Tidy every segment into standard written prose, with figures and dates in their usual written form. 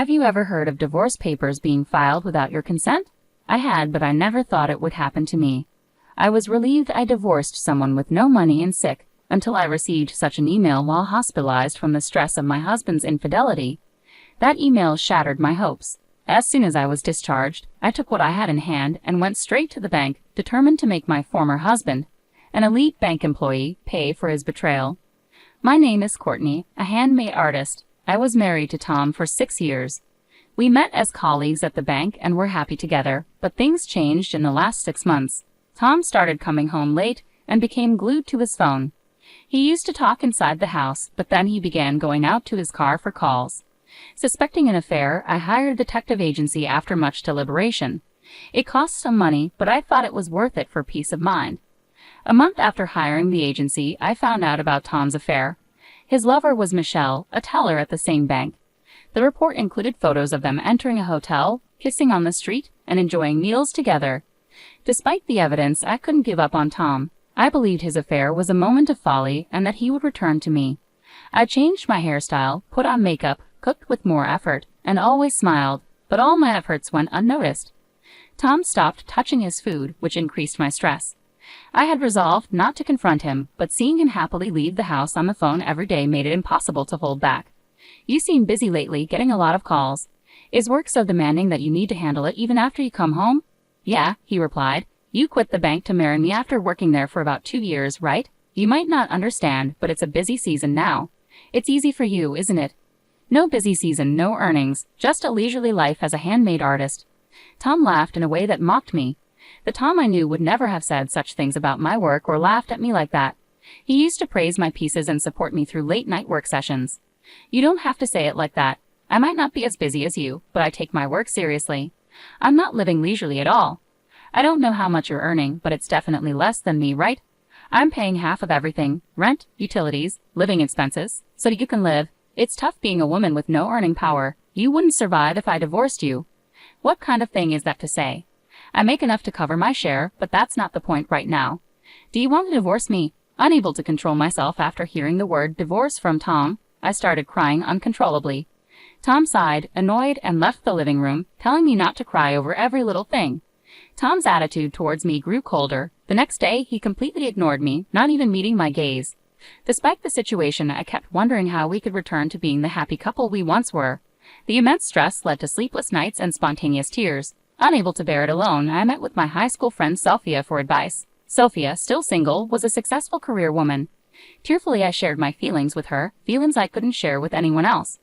Have you ever heard of divorce papers being filed without your consent? I had, but I never thought it would happen to me. I was relieved I divorced someone with no money and sick, until I received such an email while hospitalized from the stress of my husband's infidelity. That email shattered my hopes. As soon as I was discharged, I took what I had in hand and went straight to the bank, determined to make my former husband, an elite bank employee, pay for his betrayal. My name is Courtney, a handmade artist. I was married to Tom for 6 years. We met as colleagues at the bank and were happy together, but things changed in the last 6 months. Tom started coming home late and became glued to his phone. He used to talk inside the house, but then he began going out to his car for calls. Suspecting an affair, I hired a detective agency after much deliberation. It cost some money, but I thought it was worth it for peace of mind. A month after hiring the agency, I found out about Tom's affair. His lover was Michelle, a teller at the same bank. The report included photos of them entering a hotel, kissing on the street, and enjoying meals together. Despite the evidence, I couldn't give up on Tom. I believed his affair was a moment of folly and that he would return to me. I changed my hairstyle, put on makeup, cooked with more effort, and always smiled, but all my efforts went unnoticed. Tom stopped touching his food, which increased my stress. I had resolved not to confront him, but seeing him happily leave the house on the phone every day made it impossible to hold back. You seem busy lately, getting a lot of calls. Is work so demanding that you need to handle it even after you come home? Yeah, he replied. You quit the bank to marry me after working there for about 2 years, right? You might not understand, but it's a busy season now. It's easy for you, isn't it? No busy season, no earnings, just a leisurely life as a handmade artist. Tom laughed in a way that mocked me. The Tom I knew would never have said such things about my work or laughed at me like that. He used to praise my pieces and support me through late-night work sessions. You don't have to say it like that. I might not be as busy as you, but I take my work seriously. I'm not living leisurely at all. I don't know how much you're earning, but it's definitely less than me, right? I'm paying half of everything, rent, utilities, living expenses, so you can live. It's tough being a woman with no earning power. You wouldn't survive if I divorced you. What kind of thing is that to say? I make enough to cover my share, but that's not the point right now. Do you want to divorce me? Unable to control myself after hearing the word divorce from Tom, I started crying uncontrollably. Tom sighed, annoyed, and left the living room, telling me not to cry over every little thing. Tom's attitude towards me grew colder. The next day, he completely ignored me, not even meeting my gaze. Despite the situation, I kept wondering how we could return to being the happy couple we once were. The immense stress led to sleepless nights and spontaneous tears. Unable to bear it alone, I met with my high school friend Sophia for advice. Sophia, still single, was a successful career woman. Tearfully, I shared my feelings with her, feelings I couldn't share with anyone else.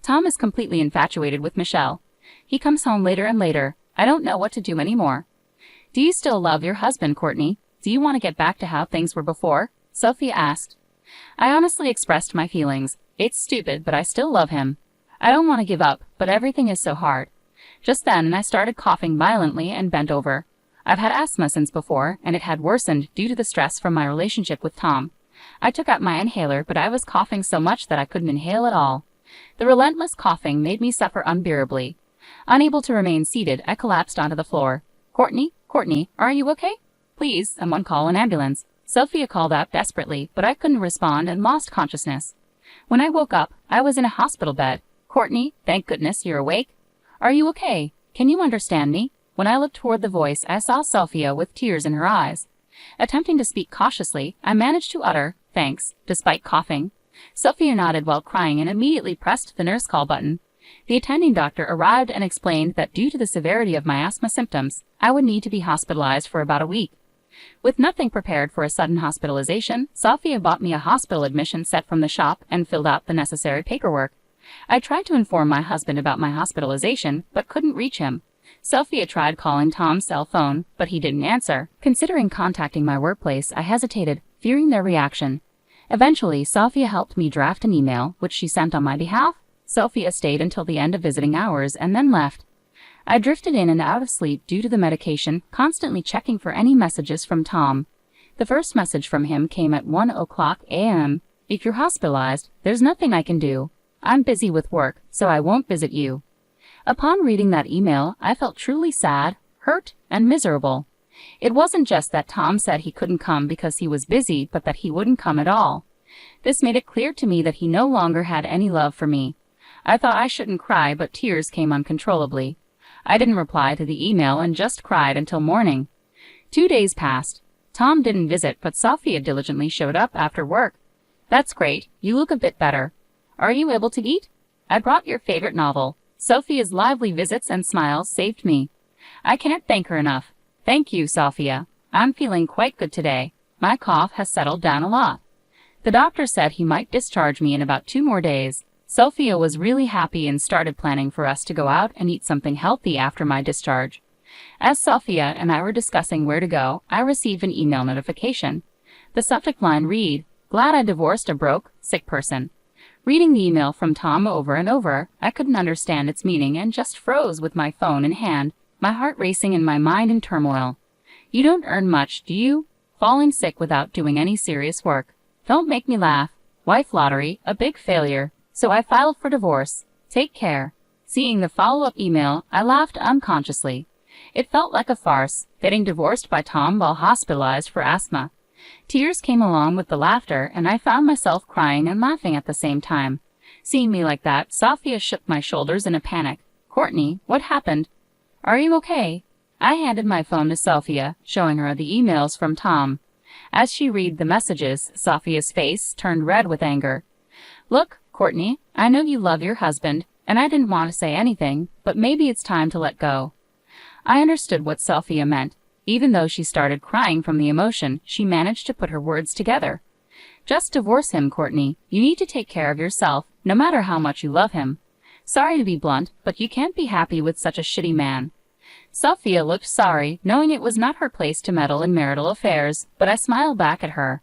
Tom is completely infatuated with Michelle. He comes home later and later. I don't know what to do anymore. Do you still love your husband, Courtney? Do you want to get back to how things were before? Sophia asked. I honestly expressed my feelings. It's stupid, but I still love him. I don't want to give up, but everything is so hard. Just then, I started coughing violently and bent over. I've had asthma since before, and it had worsened due to the stress from my relationship with Tom. I took out my inhaler, but I was coughing so much that I couldn't inhale at all. The relentless coughing made me suffer unbearably. Unable to remain seated, I collapsed onto the floor. Courtney, are you okay? Please, someone call an ambulance. Sophia called out desperately, but I couldn't respond and lost consciousness. When I woke up, I was in a hospital bed. Courtney, thank goodness you're awake. Are you okay? Can you understand me? When I looked toward the voice, I saw Sophia with tears in her eyes. Attempting to speak cautiously, I managed to utter, thanks, despite coughing. Sophia nodded while crying and immediately pressed the nurse call button. The attending doctor arrived and explained that due to the severity of my asthma symptoms, I would need to be hospitalized for about a week. With nothing prepared for a sudden hospitalization, Sophia bought me a hospital admission set from the shop and filled out the necessary paperwork. I tried to inform my husband about my hospitalization, but couldn't reach him. Sophia tried calling Tom's cell phone, but he didn't answer. Considering contacting my workplace, I hesitated, fearing their reaction. Eventually, Sophia helped me draft an email, which she sent on my behalf. Sophia stayed until the end of visiting hours and then left. I drifted in and out of sleep due to the medication, constantly checking for any messages from Tom. The first message from him came at 1:00 a.m. If you're hospitalized, there's nothing I can do. I'm busy with work, so I won't visit you. Upon reading that email, I felt truly sad, hurt, and miserable. It wasn't just that Tom said he couldn't come because he was busy, but that he wouldn't come at all. This made it clear to me that he no longer had any love for me. I thought I shouldn't cry, but tears came uncontrollably. I didn't reply to the email and just cried until morning. 2 days passed. Tom didn't visit, but Sophia diligently showed up after work. That's great. You look a bit better. Are you able to eat? I brought your favorite novel. Sophia's lively visits and smiles saved me. I can't thank her enough. Thank you, Sophia. I'm feeling quite good today. My cough has settled down a lot. The doctor said he might discharge me in about 2 more days. Sophia was really happy and started planning for us to go out and eat something healthy after my discharge. As Sophia and I were discussing where to go, I received an email notification. The subject line read, "Glad I divorced a broke, sick person." Reading the email from Tom over and over, I couldn't understand its meaning and just froze with my phone in hand, my heart racing and my mind in turmoil. You don't earn much, do you? Falling sick without doing any serious work. Don't make me laugh. Wife lottery, a big failure. So I filed for divorce. Take care. Seeing the follow-up email, I laughed unconsciously. It felt like a farce, getting divorced by Tom while hospitalized for asthma. Tears came along with the laughter, and I found myself crying and laughing at the same time. Seeing me like that, Sophia shook my shoulders in a panic. "Courtney, what happened? Are you okay?" I handed my phone to Sophia, showing her the emails from Tom. As she read the messages, Sophia's face turned red with anger. "Look, Courtney, I know you love your husband, and I didn't want to say anything, but maybe it's time to let go." I understood what Sophia meant. Even though she started crying from the emotion, she managed to put her words together. "Just divorce him, Courtney. You need to take care of yourself, no matter how much you love him. Sorry to be blunt, but you can't be happy with such a shitty man." Sophia looked sorry, knowing it was not her place to meddle in marital affairs, but I smiled back at her.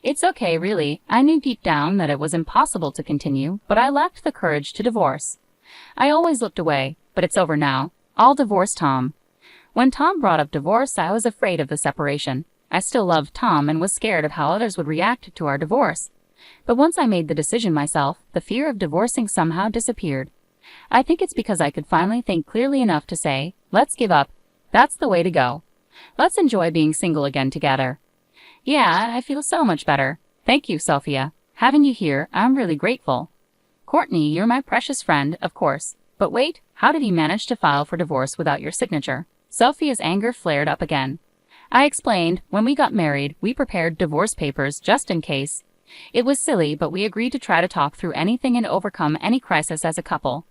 "It's okay, really. I knew deep down that it was impossible to continue, but I lacked the courage to divorce. I always looked away, but it's over now. I'll divorce Tom." When Tom brought up divorce, I was afraid of the separation. I still loved Tom and was scared of how others would react to our divorce. But once I made the decision myself, the fear of divorcing somehow disappeared. I think it's because I could finally think clearly enough to say, "Let's give up. That's the way to go. Let's enjoy being single again together." Yeah, I feel so much better. Thank you, Sophia. Having you here, I'm really grateful. "Courtney, you're my precious friend, of course. But wait, how did he manage to file for divorce without your signature?" Sophia's anger flared up again. I explained, "When we got married, we prepared divorce papers just in case. It was silly, but we agreed to try to talk through anything and overcome any crisis as a couple.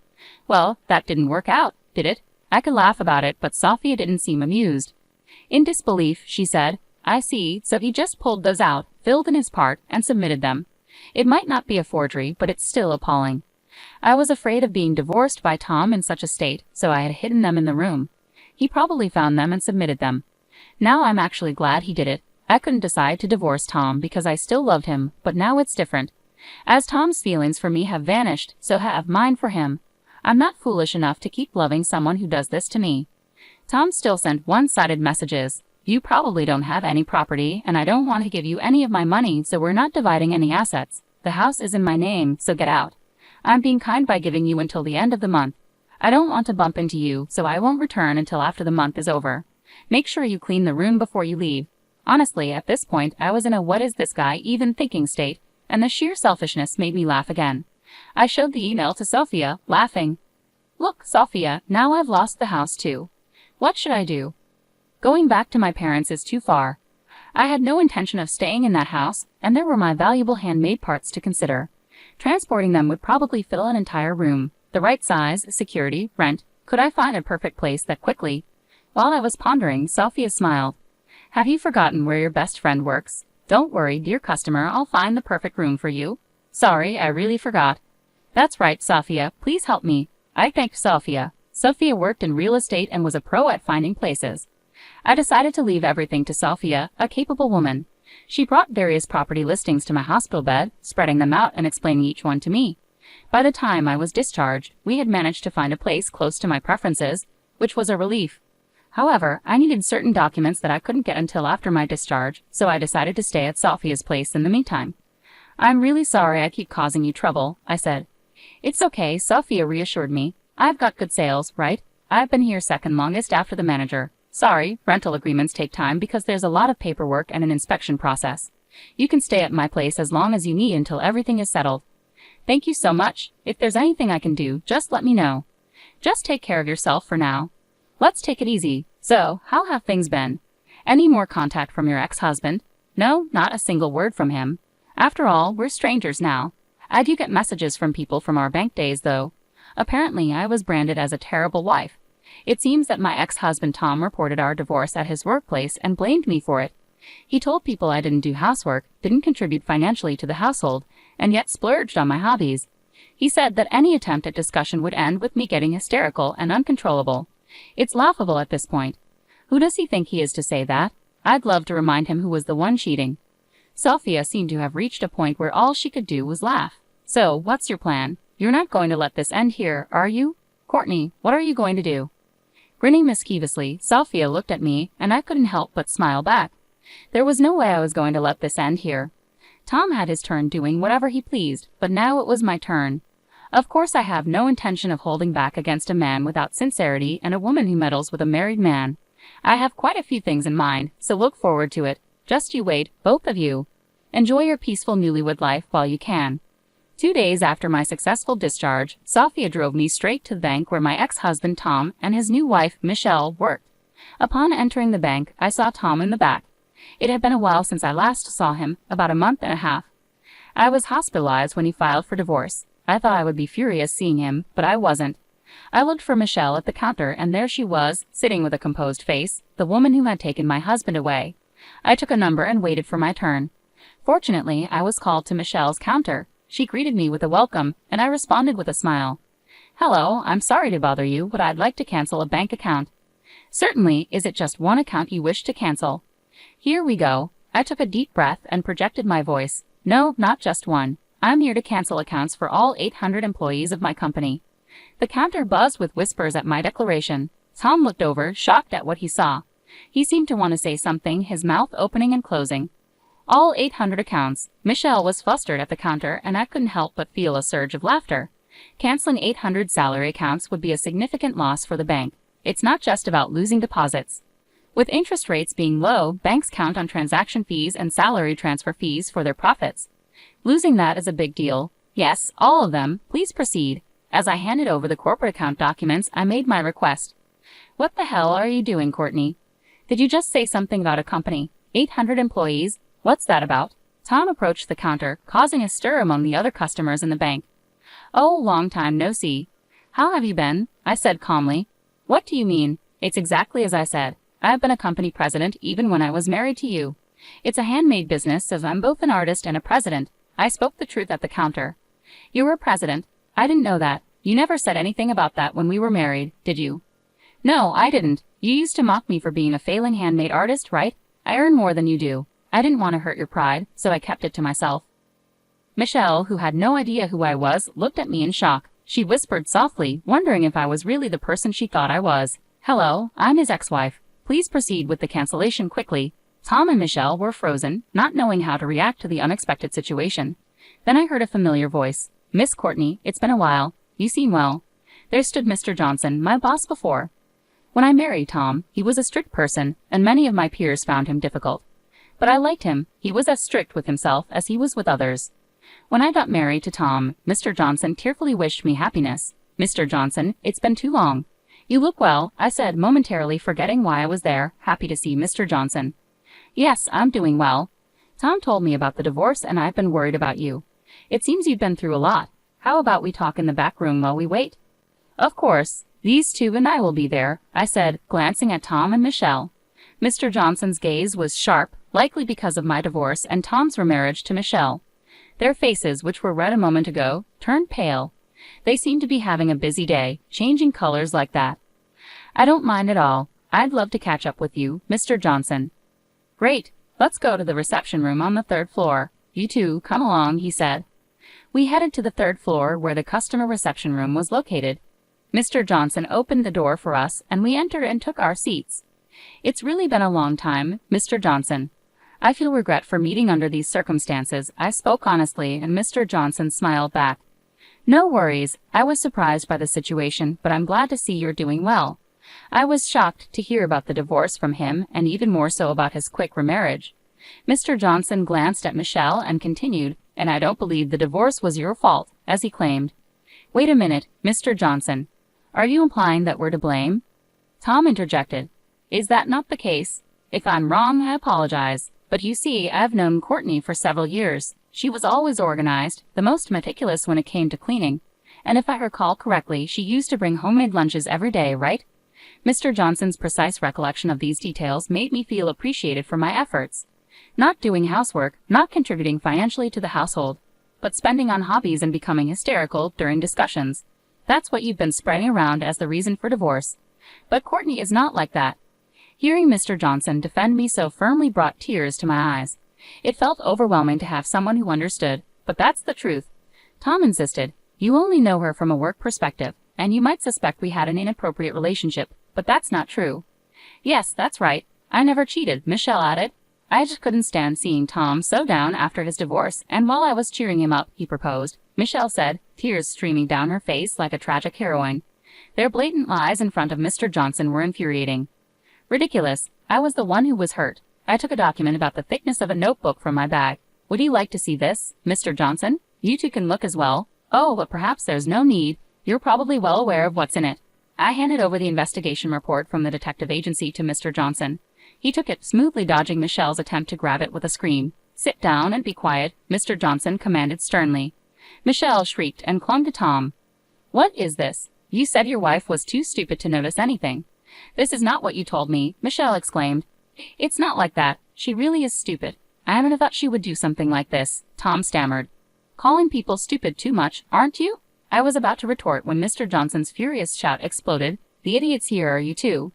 Well, that didn't work out, did it?" I could laugh about it, but Sophia didn't seem amused. In disbelief, she said, "I see, so he just pulled those out, filled in his part, and submitted them. It might not be a forgery, but it's still appalling." I was afraid of being divorced by Tom in such a state, so I had hidden them in the room. He probably found them and submitted them. Now I'm actually glad he did it. I couldn't decide to divorce Tom because I still loved him, but now it's different. As Tom's feelings for me have vanished, so have mine for him. I'm not foolish enough to keep loving someone who does this to me. Tom still sent one-sided messages. "You probably don't have any property, and I don't want to give you any of my money, so we're not dividing any assets. The house is in my name, so get out. I'm being kind by giving you until the end of the month. I don't want to bump into you, so I won't return until after the month is over. Make sure you clean the room before you leave." Honestly, at this point, I was in a "what is this guy even thinking" state, and the sheer selfishness made me laugh again. I showed the email to Sophia, laughing. "Look, Sophia, now I've lost the house too. What should I do? Going back to my parents is too far. I had no intention of staying in that house, and there were my valuable handmade parts to consider. Transporting them would probably fill an entire room. The right size, security, rent. Could I find a perfect place that quickly?" While I was pondering, Sophia smiled. "Have you forgotten where your best friend works? Don't worry, dear customer, I'll find the perfect room for you." "Sorry, I really forgot." "That's right, Sophia, please help me." I thanked Sophia. Sophia worked in real estate and was a pro at finding places. I decided to leave everything to Sophia, a capable woman. She brought various property listings to my hospital bed, spreading them out and explaining each one to me. By the time I was discharged, we had managed to find a place close to my preferences, which was a relief. However, I needed certain documents that I couldn't get until after my discharge, so I decided to stay at Sophia's place in the meantime. "I'm really sorry I keep causing you trouble," I said. "It's okay," Sophia reassured me. "I've got good sales, right? I've been here second longest after the manager. Sorry, rental agreements take time because there's a lot of paperwork and an inspection process. You can stay at my place as long as you need until everything is settled." Thank you so much. If there's anything I can do, just let me know. Just take care of yourself for now. Let's take it easy. So, how have things been? Any more contact from your ex-husband? No, not a single word from him. After all, we're strangers now. I do get messages from people from our bank days, though. Apparently, I was branded as a terrible wife. It seems that my ex-husband Tom reported our divorce at his workplace and blamed me for it. He told people I didn't do housework, didn't contribute financially to the household, and yet splurged on my hobbies. He said that any attempt at discussion would end with me getting hysterical and uncontrollable. It's laughable at this point. Who does he think he is to say that? I'd love to remind him who was the one cheating. Sophia seemed to have reached a point where all she could do was laugh. So, what's your plan? You're not going to let this end here, are you? Courtney, what are you going to do? Grinning mischievously, Sophia looked at me, and I couldn't help but smile back. There was no way I was going to let this end here. Tom had his turn doing whatever he pleased, but now it was my turn. Of course I have no intention of holding back against a man without sincerity and a woman who meddles with a married man. I have quite a few things in mind, so look forward to it. Just you wait, both of you. Enjoy your peaceful newlywed life while you can. 2 days after my successful discharge, Sophia drove me straight to the bank where my ex-husband Tom and his new wife Michelle worked. Upon entering the bank, I saw Tom in the back. It had been a while since I last saw him, about a month and a half. I was hospitalized when he filed for divorce. I thought I would be furious seeing him, but I wasn't. I looked for Michelle at the counter, and there she was, sitting with a composed face, the woman who had taken my husband away. I took a number and waited for my turn. Fortunately, I was called to Michelle's counter. She greeted me with a welcome, and I responded with a smile. Hello, I'm sorry to bother you, but I'd like to cancel a bank account. Certainly, is it just one account you wish to cancel? Here we go. I took a deep breath and projected my voice. No, not just one. I'm here to cancel accounts for all 800 employees of my company. The counter buzzed with whispers at my declaration. Tom looked over, shocked at what he saw. He seemed to want to say something, his mouth opening and closing. All 800 accounts. Michelle was flustered at the counter, and I couldn't help but feel a surge of laughter. Canceling 800 salary accounts would be a significant loss for the bank. It's not just about losing deposits. With interest rates being low, banks count on transaction fees and salary transfer fees for their profits. Losing that is a big deal. Yes, all of them. Please proceed. As I handed over the corporate account documents, I made my request. What the hell are you doing, Courtney? Did you just say something about a company? 800 employees? What's that about? Tom approached the counter, causing a stir among the other customers in the bank. Oh, long time no see. How have you been? I said calmly. What do you mean? It's exactly as I said. I've been a company president even when I was married to you. It's a handmade business, as I'm both an artist and a president. I spoke the truth at the counter. You were a president. I didn't know that. You never said anything about that when we were married, did you? No, I didn't. You used to mock me for being a failing handmade artist, right? I earn more than you do. I didn't want to hurt your pride, so I kept it to myself. Michelle, who had no idea who I was, looked at me in shock. She whispered softly, wondering if I was really the person she thought I was. Hello, I'm his ex-wife. Please proceed with the cancellation quickly. Tom and Michelle were frozen, not knowing how to react to the unexpected situation. Then I heard a familiar voice. Miss Courtney, it's been a while. You seem well. There stood Mr. Johnson, my boss before. When I married Tom, he was a strict person, and many of my peers found him difficult. But I liked him. He was as strict with himself as he was with others. When I got married to Tom, Mr. Johnson tearfully wished me happiness. Mr. Johnson, it's been too long. You look well, I said, momentarily forgetting why I was there, happy to see Mr. Johnson. Yes, I'm doing well. Tom told me about the divorce, and I've been worried about you. It seems you've been through a lot. How about we talk in the back room while we wait? Of course. These two and I will be there, I said, glancing at Tom and Michelle. Mr. Johnson's gaze was sharp, likely because of my divorce and Tom's remarriage to Michelle. Their faces, which were red a moment ago, turned pale. They seemed to be having a busy day, changing colors like that. I don't mind at all. I'd love to catch up with you, Mr. Johnson. Great. Let's go to the reception room on the 3rd floor. You two, come along, he said. We headed to the 3rd floor where the customer reception room was located. Mr. Johnson opened the door for us, and we entered and took our seats. It's really been a long time, Mr. Johnson. I feel regret for meeting under these circumstances. I spoke honestly, and Mr. Johnson smiled back. No worries. I was surprised by the situation, but I'm glad to see you're doing well. I was shocked to hear about the divorce from him, and even more so about his quick remarriage. Mr. Johnson glanced at Michelle and continued, and I don't believe the divorce was your fault, as he claimed. Wait a minute, Mr. Johnson. Are you implying that we're to blame? Tom interjected. Is that not the case? If I'm wrong, I apologize. But you see, I've known Courtney for several years. She was always organized, the most meticulous when it came to cleaning. And if I recall correctly, she used to bring homemade lunches every day, right? Mr. Johnson's precise recollection of these details made me feel appreciated for my efforts. Not doing housework, not contributing financially to the household, but spending on hobbies and becoming hysterical during discussions. That's what you've been spreading around as the reason for divorce. But Courtney is not like that. Hearing Mr. Johnson defend me so firmly brought tears to my eyes. It felt overwhelming to have someone who understood, but that's the truth. Tom insisted. You only know her from a work perspective, and you might suspect we had an inappropriate relationship, but that's not true. Yes, that's right. I never cheated, Michelle added. I just couldn't stand seeing Tom so down after his divorce, and while I was cheering him up, he proposed. Michelle said, tears streaming down her face like a tragic heroine. Their blatant lies in front of Mr. Johnson were infuriating. Ridiculous. I was the one who was hurt. I took a document about the thickness of a notebook from my bag. Would you like to see this, Mr. Johnson? You two can look as well. Oh, but perhaps there's no need. You're probably well aware of what's in it. I handed over the investigation report from the detective agency to Mr. Johnson. He took it, smoothly dodging Michelle's attempt to grab it with a scream. Sit down and be quiet, Mr. Johnson commanded sternly. Michelle shrieked and clung to Tom. What is this? You said your wife was too stupid to notice anything. This is not what you told me, Michelle exclaimed. It's not like that. She really is stupid. I never thought she would do something like this, Tom stammered. Calling people stupid too much, aren't you? I was about to retort when Mr. Johnson's furious shout exploded. The idiots here are you two.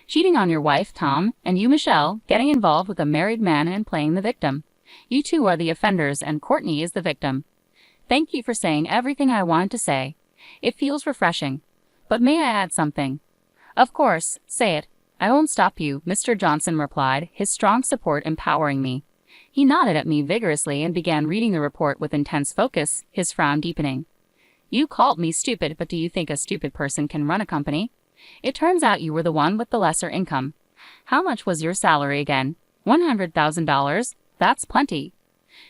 Cheating on your wife, Tom, and you, Michelle, getting involved with a married man and playing the victim. You two are the offenders and Courtney is the victim. Thank you for saying everything I wanted to say. It feels refreshing. But may I add something? Of course, say it. I won't stop you, Mr. Johnson replied, his strong support empowering me. He nodded at me vigorously and began reading the report with intense focus, his frown deepening. You called me stupid, but do you think a stupid person can run a company? It turns out you were the one with the lesser income. How much was your salary again? $100,000? That's plenty.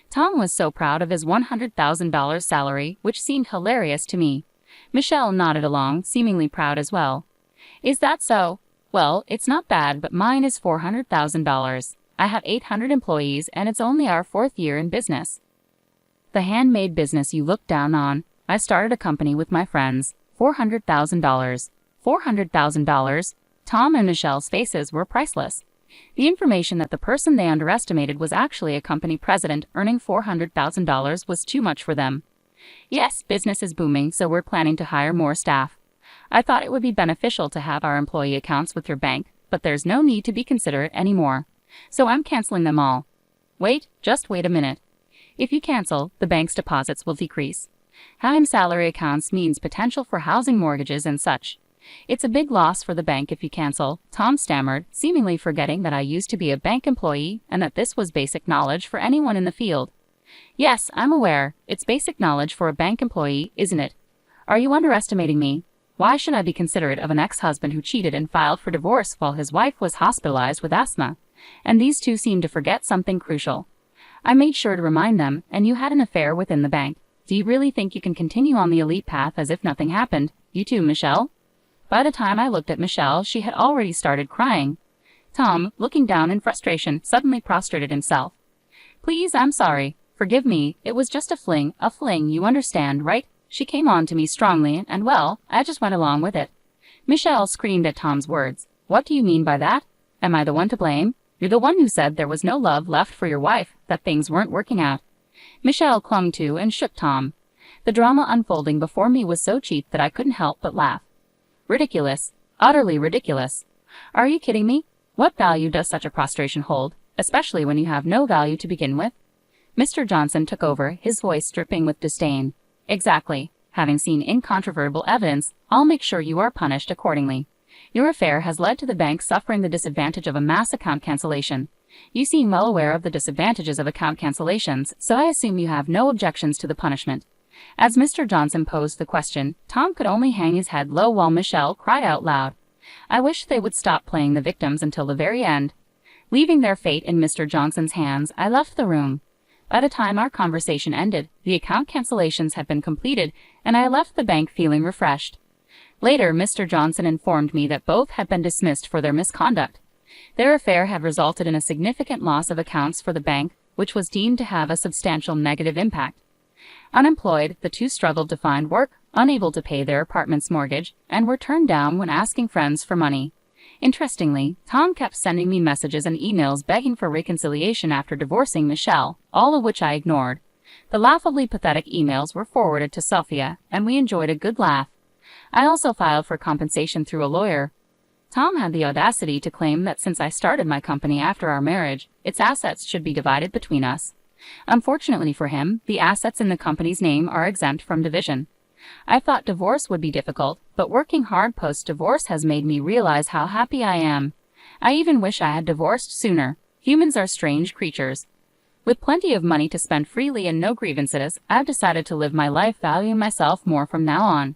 Tom was so proud of his $100,000 salary, which seemed hilarious to me. Michelle nodded along, seemingly proud as well. Is that so? Well, it's not bad, but mine is $400,000. I have 800 employees, and it's only our 4th year in business. The handmade business you look down on. I started a company with my friends. $400,000. $400,000. Tom and Michelle's faces were priceless. The information that the person they underestimated was actually a company president earning $400,000 was too much for them. Yes, business is booming, so we're planning to hire more staff. I thought it would be beneficial to have our employee accounts with your bank, but there's no need to be considerate anymore. So I'm canceling them all. Wait, just wait a minute. If you cancel, the bank's deposits will decrease. Having salary accounts means potential for housing mortgages and such. It's a big loss for the bank if you cancel, Tom stammered, seemingly forgetting that I used to be a bank employee and that this was basic knowledge for anyone in the field. Yes, I'm aware. It's basic knowledge for a bank employee, isn't it? Are you underestimating me? Why should I be considerate of an ex-husband who cheated and filed for divorce while his wife was hospitalized with asthma? And these two seem to forget something crucial. I made sure to remind them, and you had an affair within the bank. Do you really think you can continue on the elite path as if nothing happened? You too, Michelle? By the time I looked at Michelle, she had already started crying. Tom, looking down in frustration, suddenly prostrated himself. Please, I'm sorry. Forgive me. It was just a fling, you understand, right? She came on to me strongly, and well, I just went along with it. Michelle screamed at Tom's words. What do you mean by that? Am I the one to blame? You're the one who said there was no love left for your wife, that things weren't working out. Michelle clung to and shook Tom. The drama unfolding before me was so cheap that I couldn't help but laugh. Ridiculous. Utterly ridiculous. Are you kidding me? What value does such a prostration hold, especially when you have no value to begin with? Mr. Johnson took over, his voice dripping with disdain. Exactly. Having seen incontrovertible evidence, I'll make sure you are punished accordingly. Your affair has led to the bank suffering the disadvantage of a mass account cancellation. You seem well aware of the disadvantages of account cancellations, so I assume you have no objections to the punishment. As Mr. Johnson posed the question, Tom could only hang his head low while Michelle cried out loud. I wish they would stop playing the victims until the very end. Leaving their fate in Mr. Johnson's hands, I left the room. By the time our conversation ended, the account cancellations had been completed, and I left the bank feeling refreshed. Later, Mr. Johnson informed me that both had been dismissed for their misconduct. Their affair had resulted in a significant loss of accounts for the bank, which was deemed to have a substantial negative impact. Unemployed, the two struggled to find work, unable to pay their apartment's mortgage, and were turned down when asking friends for money. Interestingly, Tom kept sending me messages and emails begging for reconciliation after divorcing Michelle, all of which I ignored. The laughably pathetic emails were forwarded to Sophia, and we enjoyed a good laugh. I also filed for compensation through a lawyer. Tom had the audacity to claim that since I started my company after our marriage, its assets should be divided between us. Unfortunately for him, the assets in the company's name are exempt from division. I thought divorce would be difficult, but working hard post-divorce has made me realize how happy I am. I even wish I had divorced sooner. Humans are strange creatures. With plenty of money to spend freely and no grievances, I've decided to live my life valuing myself more from now on.